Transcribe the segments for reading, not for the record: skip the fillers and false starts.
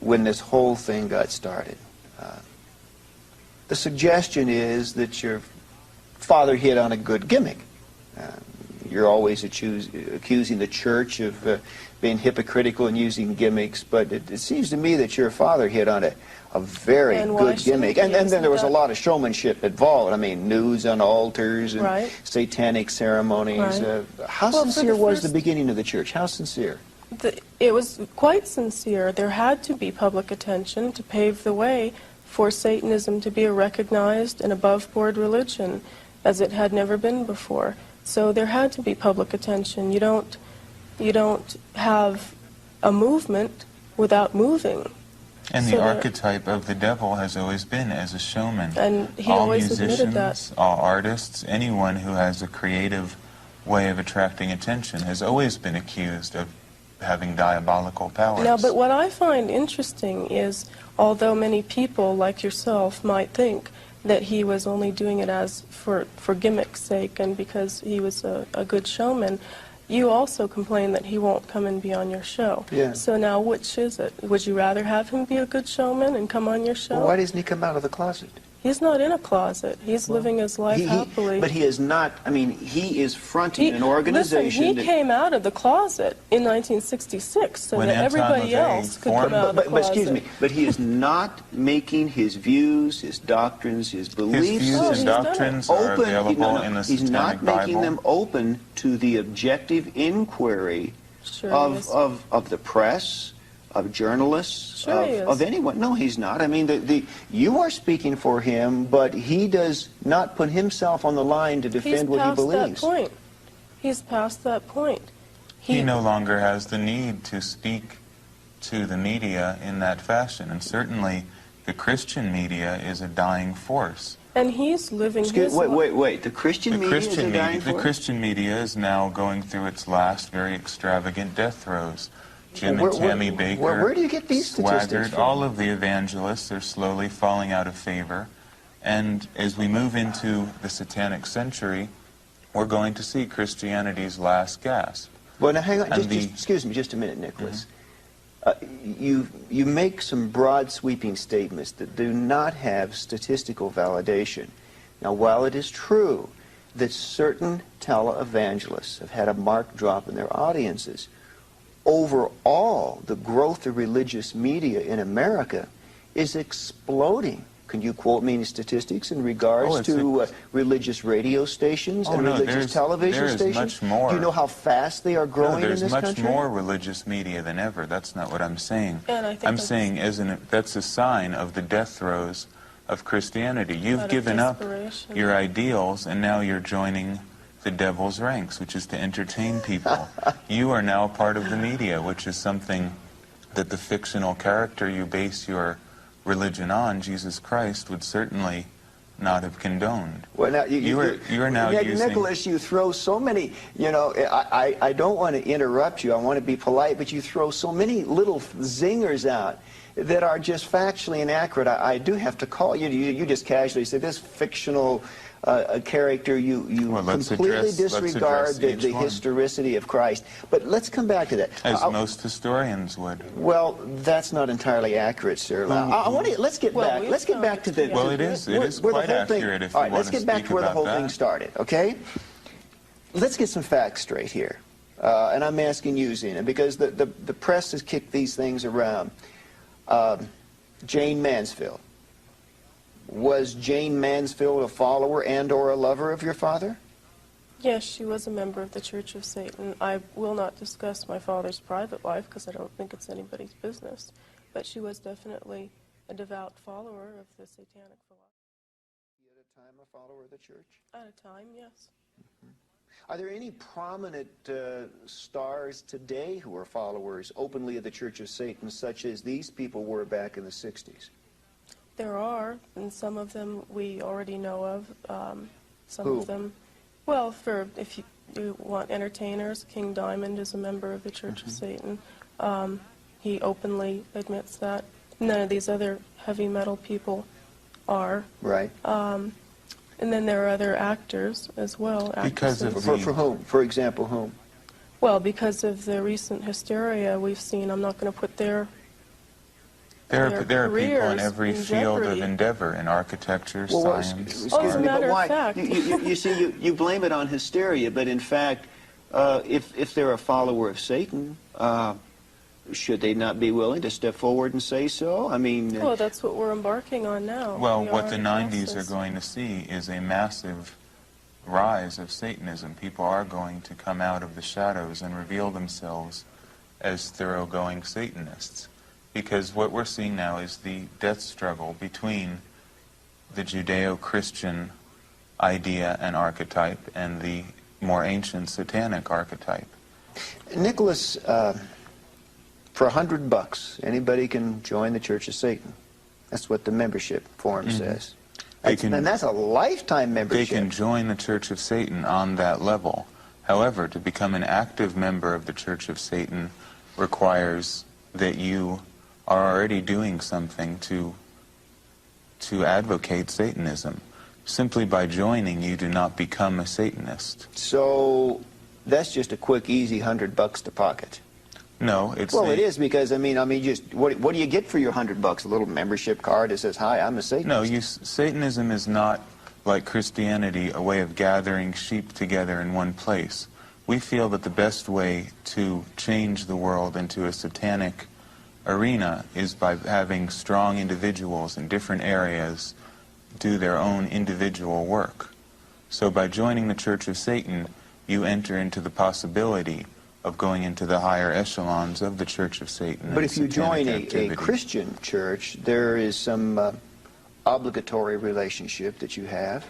when this whole thing got started. The suggestion is that your father hit on a good gimmick. You're always accusing the church of being hypocritical and using gimmicks, but it seems to me that your father hit on a very good gimmick. And then there was a lot of showmanship involved. I mean, nudes on altars and satanic ceremonies. How sincere was the beginning of the church? How sincere? It was quite sincere. There had to be public attention to pave the way for Satanism to be a recognized and above-board religion, as it had never been before. So there had to be public attention. You don't have a movement without moving. And the archetype of the devil has always been as a showman. And he all always admitted musicians, that. all artists, anyone who has a creative way of attracting attention has always been accused of having diabolical powers. Now, but what I find interesting is, although many people like yourself might think that he was only doing it as for gimmick's sake and because he was a good showman, you also complain that he won't come and be on your show. Yeah. So now, which is it? Would you rather have him be a good showman and come on your show? Well, why doesn't he come out of the closet? He's not in a closet. He's living his life happily. But he is not, I mean, he is fronting an organization. Listen, he came out of the closet in 1966 so that everybody else could come out of the closet. But excuse me, but he is not making his views, his doctrines, his beliefs. His views and doctrines are available in the Satanic Bible. He's not making them open to the objective inquiry of the press, of journalists, of anyone. No, he's not. I mean, you are speaking for him, but he does not put himself on the line to defend what he believes. He's past that point. He no longer has the need to speak to the media in that fashion, and certainly the Christian media is a dying force. And he's living his life. Wait. The Christian media is a dying force? The Christian media is now going through its last very extravagant death throes. Jim and Tammy Baker, where do you get these statistics from? All of the evangelists are slowly falling out of favor. And as we move into the Satanic century, we're going to see Christianity's last gasp. Well, now hang on. Excuse me just a minute, Nicholas. You make some broad sweeping statements that do not have statistical validation. Now, while it is true that certain televangelists have had a marked drop in their audiences, overall, the growth of religious media in America is exploding. Can you quote me any statistics in regards to religious radio stations and religious television stations? Much more. Do you know how fast they are growing in this country? There's much more religious media than ever. That's not what I'm saying. I'm saying that's a sign of the death throes of Christianity. You've given up your ideals, and now you're joining the devil's ranks, which is to entertain people. You are now part of the media, which is something that the fictional character you base your religion on, Jesus Christ, would certainly not have condoned. Well, now you are now using... Nicholas, you throw so many, I don't want to interrupt you, I want to be polite, but you throw so many little zingers out that are just factually inaccurate. I do have to call you. You just casually say this fictional character, you completely disregard the historicity of Christ. But let's come back to that. As most historians would. Well, that's not entirely accurate, sir. Let's get back to the... Well, it is quite accurate if you want to speak about that. All right, let's get back to where the whole thing started, okay? Let's get some facts straight here. And I'm asking you, Zena, because the press has kicked these things around. Jane Mansfield. Was Jane Mansfield a follower and or a lover of your father? Yes, she was a member of the Church of Satan. I will not discuss my father's private life because I don't think it's anybody's business. But she was definitely a devout follower of the Satanic philosophy. At a time a follower of the Church? At a time, yes. Are there any prominent stars today who are followers openly of the Church of Satan, such as these people were back in the 60s? There are, and some of them we already know of. Who? Of them, well, if you want entertainers, King Diamond is a member of the Church of Satan. He openly admits that. None of these other heavy metal people are. Right. And then there are other actors as well. Because of for whom? For example, whom? Well, because of the recent hysteria we've seen, I'm not going to put their There are people in careers every in field jeopardy. of endeavor, in architecture, Well, science. excuse as a me, but matter of why? fact. You see, you blame it on hysteria, but in fact, if they're a follower of Satan, should they not be willing to step forward and say so? I mean... Well, that's what we're embarking on now. Well, We what are the in 90s process. are going to see is a massive rise of Satanism. People are going to come out of the shadows and reveal themselves as thoroughgoing Satanists. Because what we're seeing now is the death struggle between the Judeo-Christian idea and archetype and the more ancient satanic archetype. Nicholas, for $100, anybody can join the Church of Satan. That's what the membership form says. And that's a lifetime membership. They can join the Church of Satan on that level. However, to become an active member of the Church of Satan requires that you are already doing something to advocate Satanism. Simply by joining, you do not become a Satanist. So that's just a quick, easy $100 to pocket. No, it's well, it is because I mean, just what do you get for your $100? A little membership card that says, "Hi, I'm a Satanist." No, Satanism is not like Christianity, a way of gathering sheep together in one place. We feel that the best way to change the world into a satanic arena is by having strong individuals in different areas do their own individual work. So by joining the Church of Satan, you enter into the possibility of going into the higher echelons of the Church of Satan. But if you join a Christian church, there is some obligatory relationship that you have,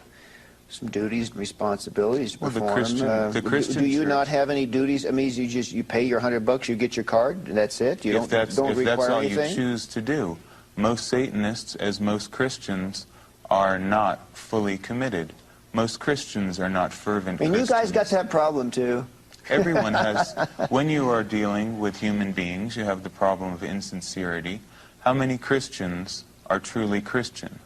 some duties and responsibilities to perform. The Christian do you church, not have any duties? I mean, you pay your $100, you get your card, and that's it. You don't require anything. If that's all you choose to do, most Satanists, as most Christians, are not fully committed. Most Christians are not fervent Christians. And you guys got that problem too. Everyone has. When you are dealing with human beings, you have the problem of insincerity. How many Christians are truly Christian?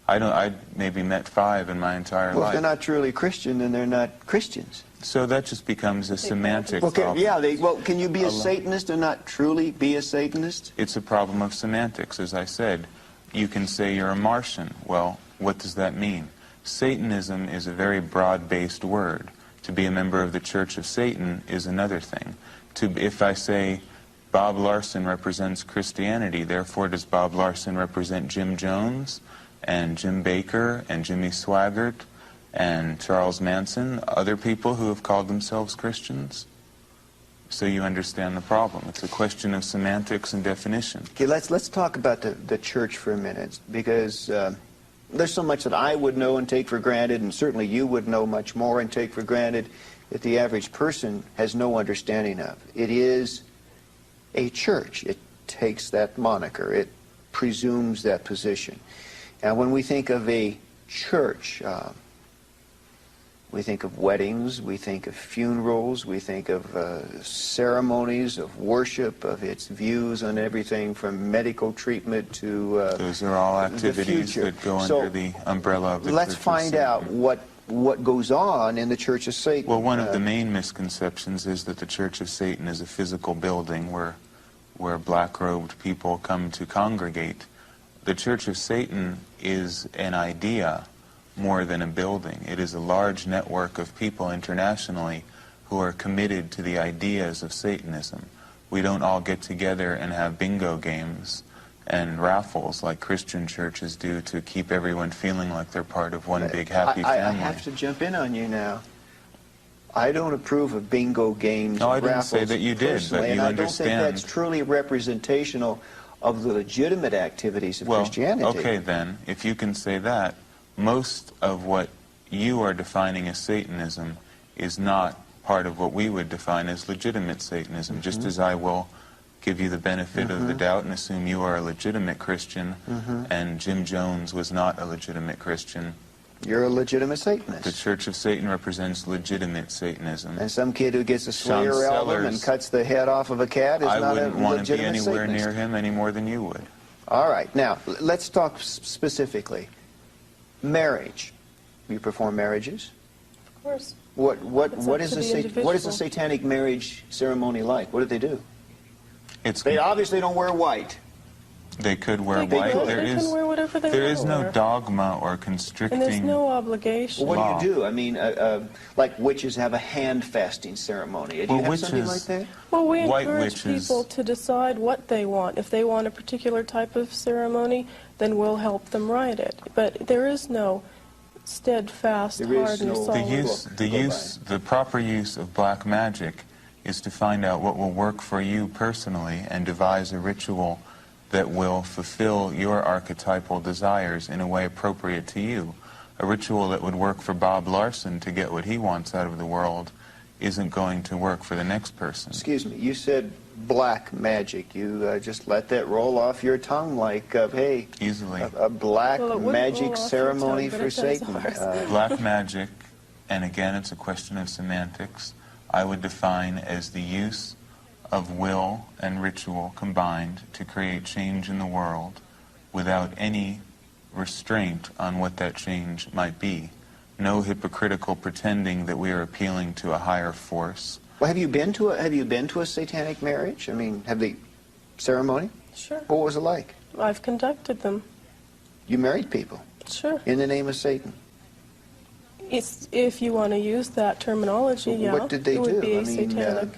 I maybe met 5 in my entire life. Well, if they're not truly Christian, then they're not Christians. So that just becomes a semantic problem. Yeah, can you be a Satanist and not truly be a Satanist? It's a problem of semantics, as I said. You can say you're a Martian. Well, what does that mean? Satanism is a very broad-based word. To be a member of the Church of Satan is another thing. If I say Bob Larson represents Christianity, therefore does Bob Larson represent Jim Jones and Jim Baker and Jimmy Swaggart and Charles Manson, other people who have called themselves Christians? So you understand the problem. It's a question of semantics and definition. Okay, let's talk about the church for a minute, because there's so much that I would know and take for granted, and certainly you would know much more and take for granted, that the average person has no understanding of. It is a church. It takes that moniker. It presumes that position. And when we think of a church, we think of weddings, we think of funerals, we think of ceremonies of worship, of its views on everything from medical treatment to those are all activities that go under the umbrella of the Church of Satan. Let's find out what goes on in the Church of Satan. Well, one of the main misconceptions is that the Church of Satan is a physical building where black-robed people come to congregate. The Church of Satan is an idea more than a building. It is a large network of people internationally who are committed to the ideas of Satanism. We don't all get together and have bingo games and raffles like Christian churches do to keep everyone feeling like they're part of one big happy family. I have to jump in on you now. I don't approve of bingo games and raffles. No, I didn't say that you did, but you understand. I don't think that's truly representational of the legitimate activities of Christianity. Okay then, if you can say that, most of what you are defining as Satanism is not part of what we would define as legitimate Satanism, just as I will give you the benefit of the doubt and assume you are a legitimate Christian and Jim Jones was not a legitimate Christian. You're a legitimate Satanist. The Church of Satan represents legitimate Satanism. And some kid who gets a Slayer album and cuts the head off of a cat is not a legitimate Satanist. I wouldn't want to be anywhere near him any more than you would. All right. Now, let's talk specifically. Marriage. You perform marriages? Of course. What is a satanic marriage ceremony like? What do? They obviously don't wear white. They could wear They white. could. They can wear whatever they there want is to no wear. dogma or constricting. And there's no obligation. Well, law. what do you do? I mean, like witches have a hand fasting ceremony. Do you have something like that? Well, we White encourage witches. people to decide what they want. If they want a particular type of ceremony, then we'll help them write it. But there is no steadfast, There is hard, and no- solid. The proper use of black magic is to find out what will work for you personally and devise a ritual that will fulfill your archetypal desires in a way appropriate to you. A ritual that would work for Bob Larson to get what he wants out of the world isn't going to work for the next person. Excuse me, you said black magic. You just let that roll off your tongue like, hey, Easily. a black Well, it wouldn't roll magic off your ceremony tongue, but for it does Satan. ours. Black magic, and again it's a question of semantics, I would define as the use of will and ritual combined to create change in the world without any restraint on what that change might be. No hypocritical pretending that we are appealing to a higher force. Well, have you been to a satanic marriage? I mean, have the ceremony? Sure. What was it like? I've conducted them. You married people Sure. in the name of Satan. It's, if you want to use that terminology, Well, yeah. what did they it would do? be I mean, satanic.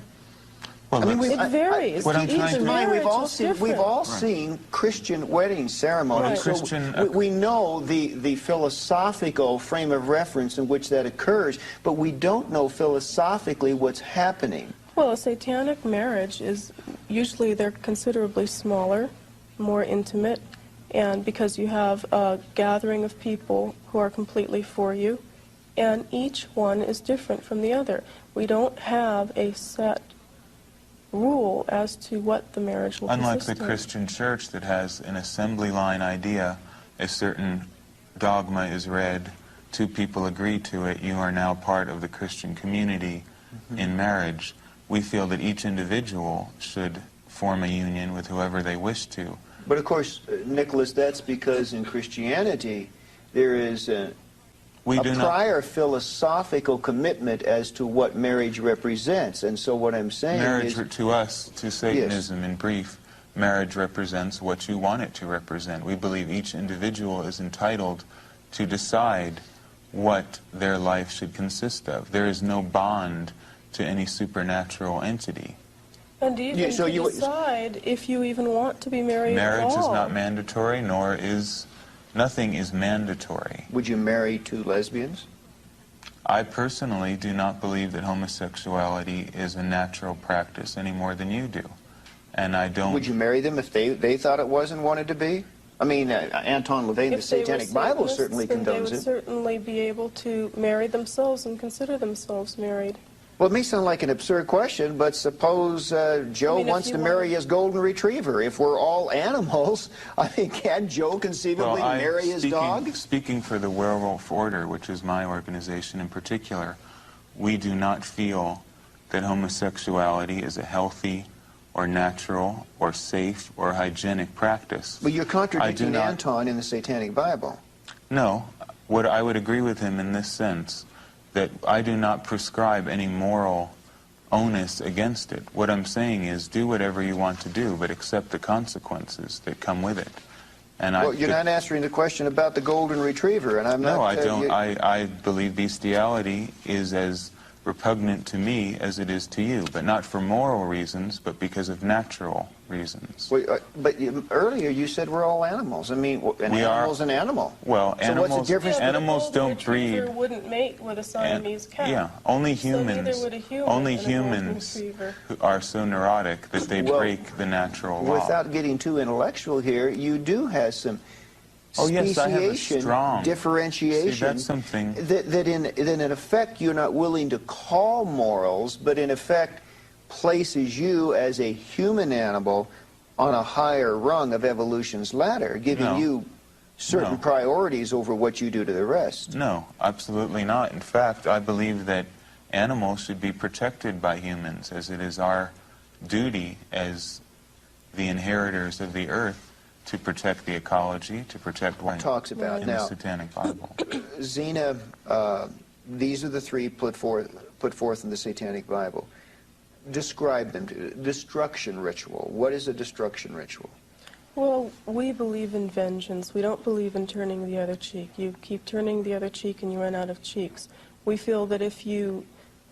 Well, I mean, let's- It varies. What I'm Each trying to- Keep in mind, marriage we've all is seen different. seen Christian wedding ceremonies. Right. So we know the philosophical frame of reference in which that occurs, but we don't know philosophically what's happening. Well, a satanic marriage is usually they're considerably smaller, more intimate, and because you have a gathering of people who are completely for you, and each one is different from the other. We don't have a set rule as to what the marriage will Unlike the consist of. Christian church that has an assembly line idea, a certain dogma is read, two people agree to it, you are now part of the Christian community in marriage. We feel that each individual should form a union with whoever they wish to. But of course, Nicholas, that's because in Christianity there is a prior philosophical commitment as to what marriage represents. And so what I'm saying Marriage is... to us, to Satanism in brief, marriage represents what you want it to represent. We believe each individual is entitled to decide what their life should consist of. There is no bond to any supernatural entity. And even so to you- decide if you even want to be married Marriage at all. is not mandatory, nor is nothing is mandatory. Would you marry two lesbians? I personally do not believe that homosexuality is a natural practice any more than you do. And I don't... Would you marry them if they thought it was and wanted to be? I mean, Anton LaVey in the If they were Satanic Bible Satanists, certainly then they condones would it. certainly be able to marry themselves and consider themselves married. Well, it may sound like an absurd question, but suppose Joe I mean, if wants you to want- marry his golden retriever. If we're all animals, I mean, can Joe conceivably marry his dog? Speaking for the Werewolf Order, which is my organization in particular, we do not feel that homosexuality is a healthy or natural or safe or hygienic practice. But you're contradicting not- Anton in the Satanic Bible. No, what I would agree with him in this sense, that I do not prescribe any moral onus against it. What I'm saying is do whatever you want to do, but accept the consequences that come with it. And Well, you're not answering the question about the golden retriever, and I'm not... No, I don't. I believe bestiality is as repugnant to me as it is to you, but not for moral reasons, but because of natural reasons. But earlier you said we're all animals. I mean, an animal's an animal. Well, so what's the difference? Animals don't breed. A wouldn't mate with a Siamese cat. Yeah, only humans. So neither would a human only and a golden humans retriever. who are so neurotic that they break the natural law. Without getting too intellectual here, you do have some yes, I have a speciation, strong differentiation. See, that's something that in effect you're not willing to call morals, but in effect places you as a human animal on a higher rung of evolution's ladder, giving you certain priorities over what you do to the rest. No, absolutely not. In fact, I believe that animals should be protected by humans, as it is our duty as the inheritors of the earth to protect the ecology, to protect what talks about in now the Satanic Bible. Zena, these are the three put forth in the Satanic Bible. Describe them. Destruction ritual. What is a destruction ritual? Well, we believe in vengeance. We don't believe in turning the other cheek. You keep turning the other cheek and you run out of cheeks. We feel that if you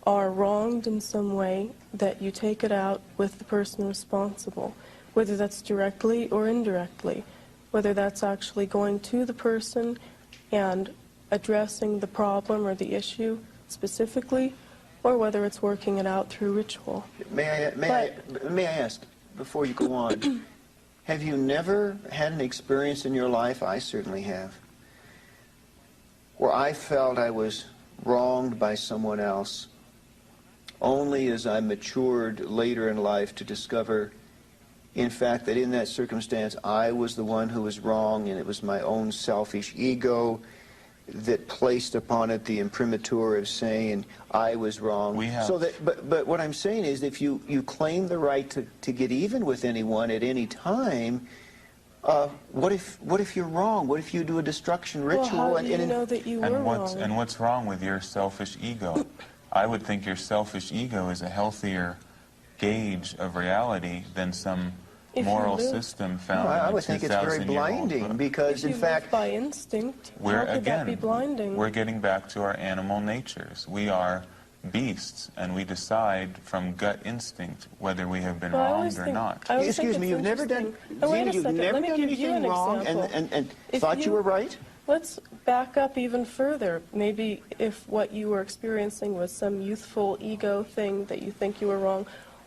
are wronged in some way, that you take it out with the person responsible, whether that's directly or indirectly, whether that's actually going to the person and addressing the problem or the issue specifically, or whether it's working it out through ritual. May I ask, before you go on, have you never had an experience in your life, I certainly have, where I felt I was wronged by someone else, only as I matured later in life to discover, in fact, that in that circumstance I was the one who was wrong, and it was my own selfish ego that placed upon it the imprimatur of saying I was wrong. But what I'm saying is, if you claim the right to get even with anyone at any time, what if you're wrong? What if you do a destruction ritual? Well, how do you know that you were wrong? And what's wrong with your selfish ego? I would think your selfish ego is a healthier gauge of reality than some moral system found in a 2,000-year-old book. I would think it's very blinding, because, in fact, by instinct, how could that be blinding? We're getting back to our animal natures. We are beasts, and we decide from gut instinct whether we have been wronged or not. Excuse me, you've never done anything wrong and thought you were right? Let's back up even further. Maybe if what you were experiencing was some youthful ego thing that you think you were wrong,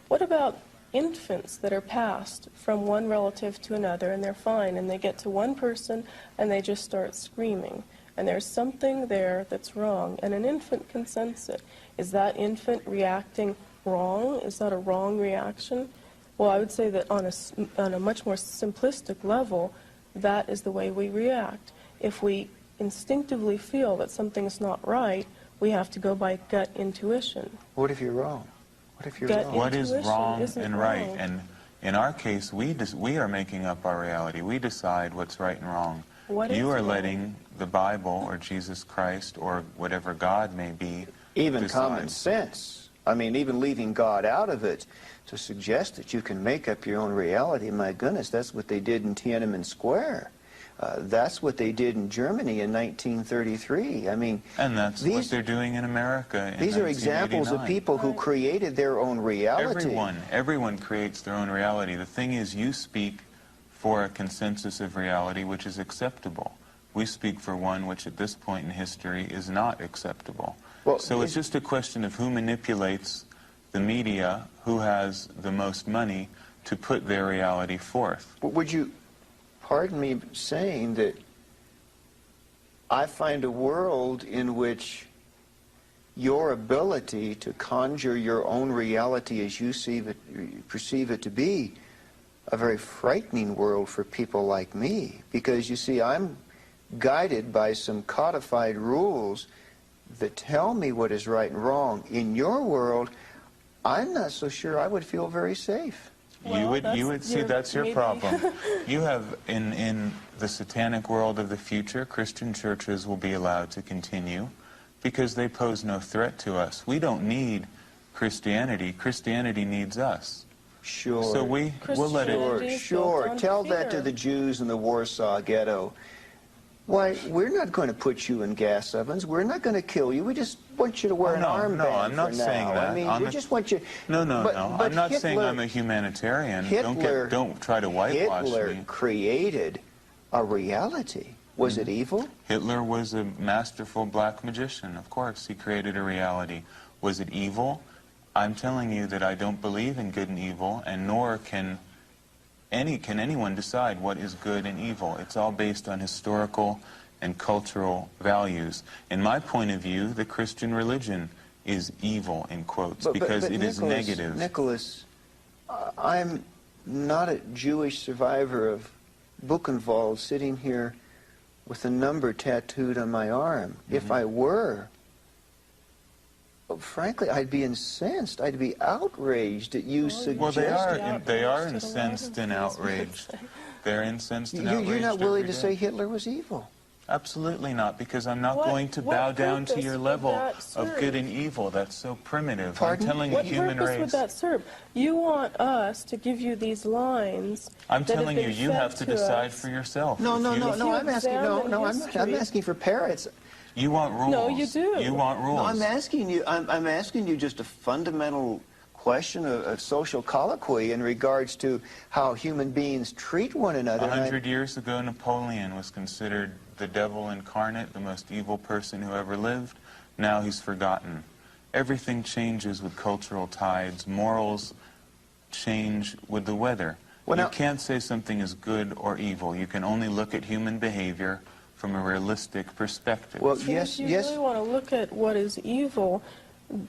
what about infants that are passed from one relative to another and they're fine, and they get to one person and they just start screaming, and there's something there that's wrong, and an infant can sense it. Is that infant reacting wrong? Is that a wrong reaction? Well, I would say that on a much more simplistic level, that is the way we react. If we instinctively feel that something's not right, we have to go by gut intuition. What if you're wrong? What if you're wrong? What is wrong and right? And in our case, we are making up our reality. We decide what's right and wrong. You are letting the Bible or Jesus Christ or whatever God may be even decide. Common sense. I mean, even leaving God out of it, to suggest that you can make up your own reality, my goodness, that's what they did in Tiananmen Square. That's what they did in Germany in 1933. I mean, and that's what they're doing in America in These are examples of people who created their own reality. Everyone creates their own reality. The thing is, you speak for a consensus of reality which is acceptable. We speak for one which at this point in history is not acceptable. Well, so it's just a question of who manipulates the media, who has the most money to put their reality forth. Would you pardon me saying that I find a world in which your ability to conjure your own reality as you perceive it to be a very frightening world for people like me. Because, you see, I'm guided by some codified rules that tell me what is right and wrong. In your world, I'm not so sure I would feel very safe. Well, you would see that's your problem. You have in the satanic world of the future, Christian churches will be allowed to continue because they pose no threat to us. We don't need Christianity. Christianity needs us. Sure. So we'll let it. Sure. Tell that to the Jews in the Warsaw Ghetto. Why, we're not going to put you in gas ovens. We're not going to kill you. We just want you to wear an armband. No, I'm not saying that. I mean, we just want you. No. I'm not saying I'm a humanitarian. Don't try to whitewash me. Hitler created a reality. Was it evil? Hitler was a masterful black magician. Of course, he created a reality. Was it evil? I'm telling you that I don't believe in good and evil, and nor can anyone decide what is good and evil. It's all based on historical and cultural values. In my point of view, the Christian religion is evil, in quotes, because it is negative. Nicholas, I'm not a Jewish survivor of Buchenwald sitting here with a number tattooed on my arm. If I were, well, frankly, I'd be incensed. I'd be outraged that you suggested. Well, they are incensed and outraged. They're incensed and outraged. You're not willing to say Hitler was evil. Absolutely not, because I'm not going to bow down to your level of good and evil. That's so primitive. Pardon? I'm telling the human race. What purpose would that serve? You want us to give you these lines. I'm telling you, you have to decide for yourself. No. I'm asking for parrots. You want rules. No, you do. You want rules. No, I'm asking you just a fundamental question of social colloquy in regards to how human beings treat one another. 100 years ago, Napoleon was considered the devil incarnate, the most evil person who ever lived. Now he's forgotten. Everything changes with cultural tides. Morals change with the weather. Well, you can't say something is good or evil. You can only look at human behavior from a realistic perspective. Well, So yes, if you really want to look at what is evil,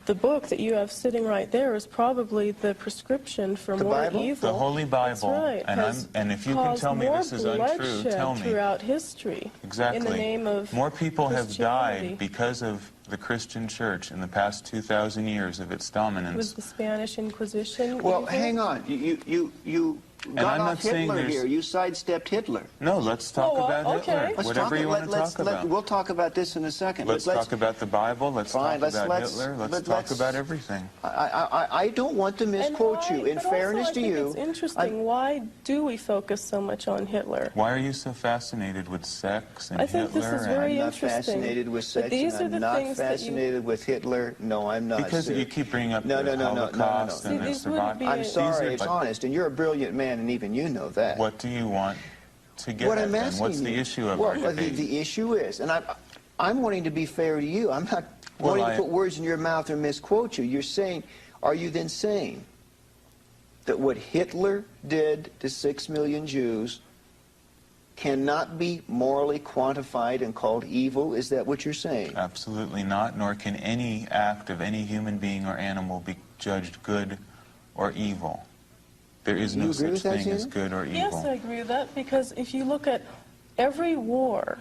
the book that you have sitting right there is probably the prescription for The more Bible? evil. The Holy Bible. That's right. And if you can tell me this is untrue, tell me. Throughout history. Exactly. In the name of more people have Christianity. died because of the Christian church in the past 2,000 years of its dominance. Was the Spanish Inquisition Well, evil? hang on. You got off Hitler here. You sidestepped Hitler. No, let's talk about Hitler. Whatever you want to talk about. We'll talk about this in a second. Let's talk about the Bible. Let's talk about Hitler. Let's talk about everything. I don't want to misquote you. In fairness to you, it's interesting. Why do we focus so much on Hitler? Why are you so fascinated with sex and I think Hitler? this is very I'm not interesting. fascinated with sex. But these and are the I'm not things fascinated with Hitler. No, I'm not. Because you keep bringing up No. the Holocaust and the survival. I'm sorry, it's honest, and you're a brilliant man, and even you know that. What do you want to get What at I'm then? asking What's the you, issue of our debate? The issue is, and I'm wanting to be fair to you. I'm not wanting to put words in your mouth or misquote you. You're saying, are you then saying that what Hitler did to 6 million Jews cannot be morally quantified and called evil? Is that what you're saying? Absolutely not, nor can any act of any human being or animal be judged good or evil. There is no such thing as good or evil. Yes, I agree with that, because if you look at every war,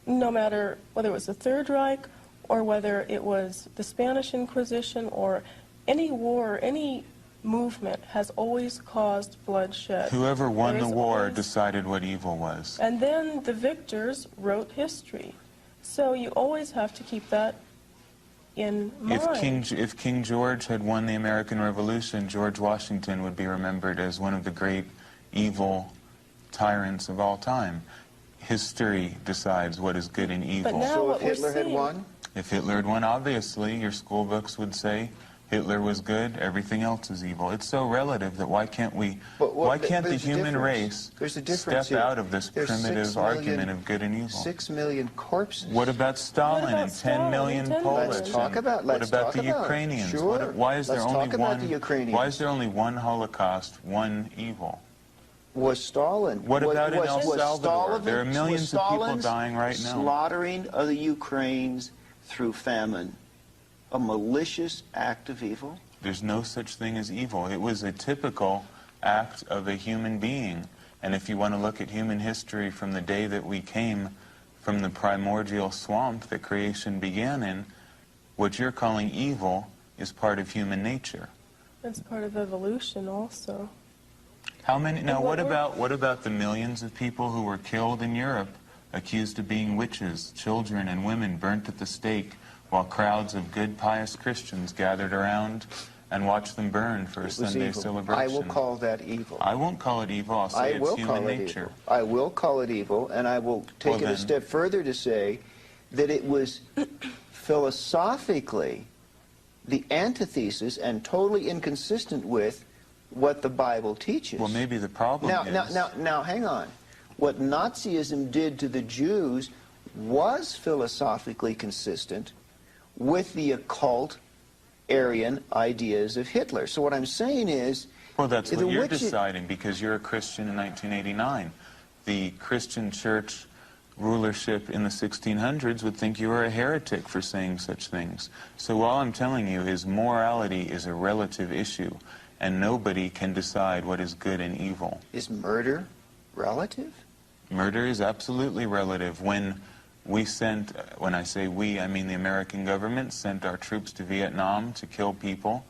no matter whether it was the Third Reich or whether it was the Spanish Inquisition or any war, any movement has always caused bloodshed. Whoever won the war decided what evil was. And then the victors wrote history. So you always have to keep that in mind. If King George had won the American Revolution, George Washington would be remembered as one of the great evil tyrants of all time. History decides what is good and evil. But now So what if Hitler we're had won? If Hitler had won, obviously, your school books would say Hitler was good, everything else is evil. It's so relative that why can't the human race step out of this primitive argument of good and evil? 6 million corpses. What about Stalin and 10 million Polish? Let's talk about the Ukrainians? Sure. Why is there Why is there only one Holocaust, one evil? Was Stalin? What about in El Salvador? There are millions of people dying right now. Slaughtering of the Ukrainians through famine a malicious act of evil? There's no such thing as evil. It was a typical act of a human being. And if you want to look at human history from the day that we came from the primordial swamp that creation began in, what you're calling evil is part of human nature. It's part of evolution also. How many? Now, what about the millions of people who were killed in Europe, accused of being witches, children and women burnt at the stake, while crowds of good, pious Christians gathered around and watched them burn for a Sunday celebration? I will call that evil. I won't call it evil. I'll say it's human nature. I will call it evil, and I will take it a step further to say that it was philosophically the antithesis and totally inconsistent with what the Bible teaches. Well, maybe the problem is... Now, hang on. What Nazism did to the Jews was philosophically consistent with the occult Aryan ideas of Hitler. So what I'm saying is... Well, that's what you're deciding, because you're a Christian in 1989. The Christian church rulership in the 1600s would think you were a heretic for saying such things. So all I'm telling you is morality is a relative issue, and nobody can decide what is good and evil. Is murder relative? Murder is absolutely relative. When I say we, I mean the American government sent our troops to Vietnam to kill people.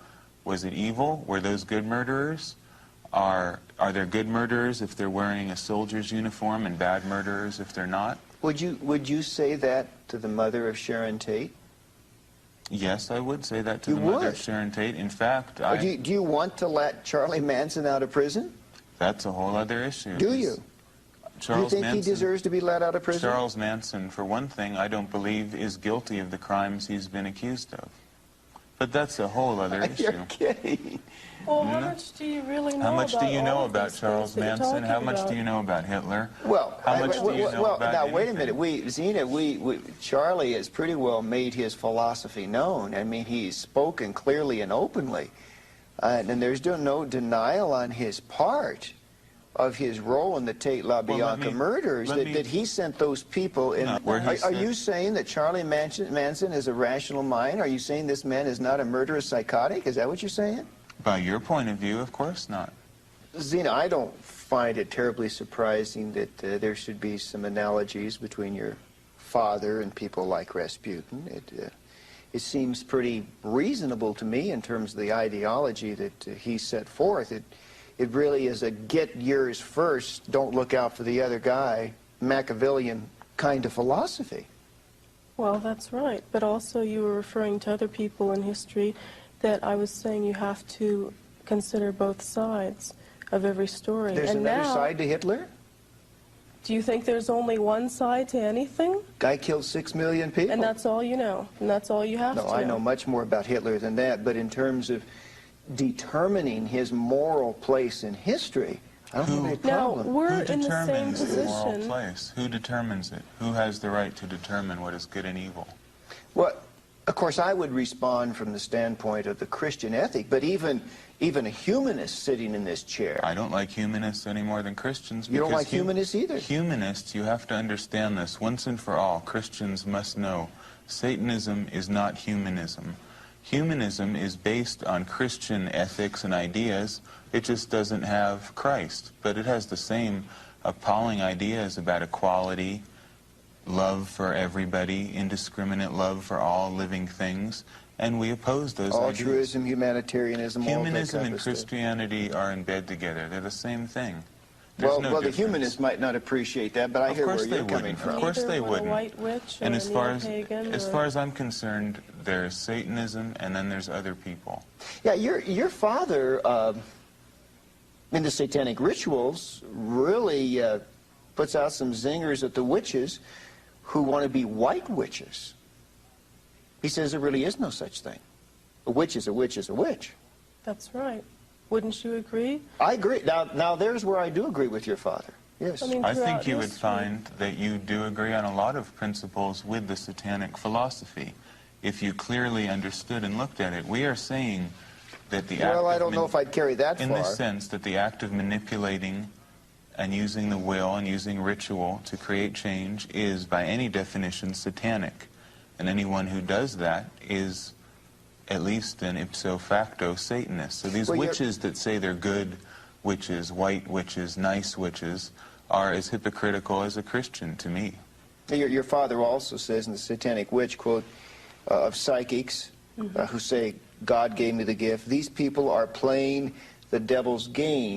Was it evil? Were those good murderers? Are there good murderers if they're wearing a soldier's uniform and bad murderers if they're not? Would you say that to the mother of Sharon Tate? Yes, I would say that to the mother of Sharon Tate. In fact, do you want to let Charlie Manson out of prison? That's a whole other issue. Do you? Do you think he deserves to be let out of prison? Charles Manson, for one thing, I don't believe is guilty of the crimes he's been accused of. But that's a whole other issue. You're kidding. Well, how much do you really know How much about do you know all of about these Charles things that you're Manson? How talking much about? do you know about Hitler? Well, how much do you know about now, wait a anything? minute. Zena, Charlie has pretty well made his philosophy known. I mean, he's spoken clearly and openly. And there's no denial on his part of his role in the Tate LaBianca murders, that he sent those people in. Are you saying that Charlie Manson is a rational mind? Are you saying this man is not a murderous psychotic? Is that what you're saying? By your point of view, of course not. Zena, I don't find it terribly surprising that there should be some analogies between your father and people like Rasputin. It seems pretty reasonable to me in terms of the ideology that he set forth. It really is a get yours first, don't look out for the other guy, Machiavellian kind of philosophy. Well, that's right. But also you were referring to other people in history that I was saying you have to consider both sides of every story. There's another side to Hitler? Do you think there's only one side to anything? Guy killed 6 million people. And that's all you know? And that's all you have to know? No, I know much more about Hitler than that, but in terms of determining his moral place in history, I don't have any problem. Now, we're in the same Who determines the moral position. place? Who determines it? Who has the right to determine what is good and evil? Well, of course, I would respond from the standpoint of the Christian ethic, but even a humanist sitting in this chair. I don't like humanists any more than Christians. You don't like humanists either? Humanists, you have to understand this once and for all. Christians must know Satanism is not humanism. Humanism is based on Christian ethics and ideas. It just doesn't have Christ. But it has the same appalling ideas about equality, love for everybody, indiscriminate love for all living things. And we oppose those ideas. Altruism, humanitarianism, Humanism all that and Christianity are in bed together. They're the same thing. Well, no the humanists might not appreciate that, but I hear where you're coming from. Of course they wouldn't. A white witch And or as a far as I'm concerned, there's Satanism and then there's other people. Yeah, your father in the satanic rituals really puts out some zingers at the witches who want to be white witches. He says there really is no such thing. A witch is a witch is a witch. That's right. Wouldn't you agree? I agree. Now there's where I do agree with your father. Yes. I think you would find that you do agree on a lot of principles with the satanic philosophy if you clearly understood and looked at it. We are saying that the Well, I don't know if I'd carry that in far. the sense that the act of manipulating and using the will and using ritual to create change is, by any definition, satanic. And anyone who does that is at least an ipso facto Satanist. So these witches that say they're good witches, white witches, nice witches, are as hypocritical as a Christian to me. Your father also says in the Satanic Witch, quote, of psychics who say, God gave me the gift, these people are playing the devil's game.